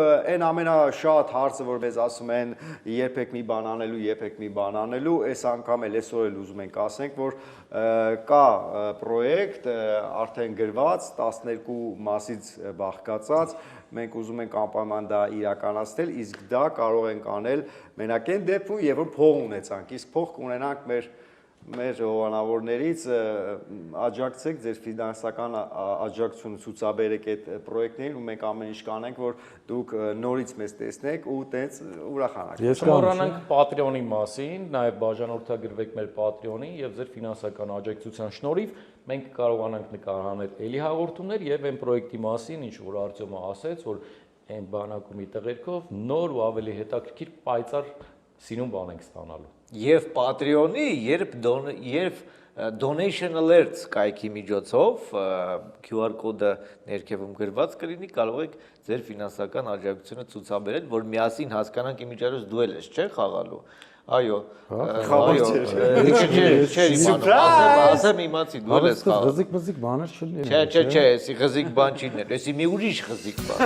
այն ամենաշատ հարցը, որ մեզ ասում են երբեք մի բան անելու, այս անգամ էլ այսօր էլ ուզում ենք ասենք, որ կա պրոյեկտ արդեն գրված 12 մասից բաղկացած, մենք ուզում ենք անպայման դա իրականացնել, իսկ դա կարող ենք անել մենակ այն դեպքում, երբ որ փող ունեցանք, իսկ փող կունենանք մեր հովանավորներից աջակցեք ձեր ֆինանսական աջակցությունը ցուցաբերեք այդ պրոյեկտներին ու մենք ամեն ինչ կանենք, որ դուք նորից մեզ տեսնեք ու տենց ուրախանաք։ Չմոռանանք Patreon-ի մասին, նաև բաժանորդագրվեք մեր Patreon-ին եւ ձեր ֆինանսական աջակցության շնորհիվ մենք կարողանանք նկարահանել ելի հաղորդումներ եւ այն պրոյեկտի մասին, ինչ որ Արտյոմը ասեց, որ այն բանակումի տղերքով նոր ու ավելի հետաքրքիր պայծառ սիրուն բան ենք ստանալու։ Եվ Patreon-ի, երբ donation alerts կայքի միջոցով QR կոդը ներքևում գրված կլինի, կարող եք ձեր ֆինանսական աջակցությունը ցուցաբերել, որ միասին հասկանանք իմիջիայլոց դու ես, չէ՞ խաղալու։ Այո, ասեմ իմացի, դու ես խաղալ։ Ղզիկ բաներ չլինի։ Չէ, էսի ղզիկ բան չի ներ, էսի մի ուրիշ ղզիկ բան։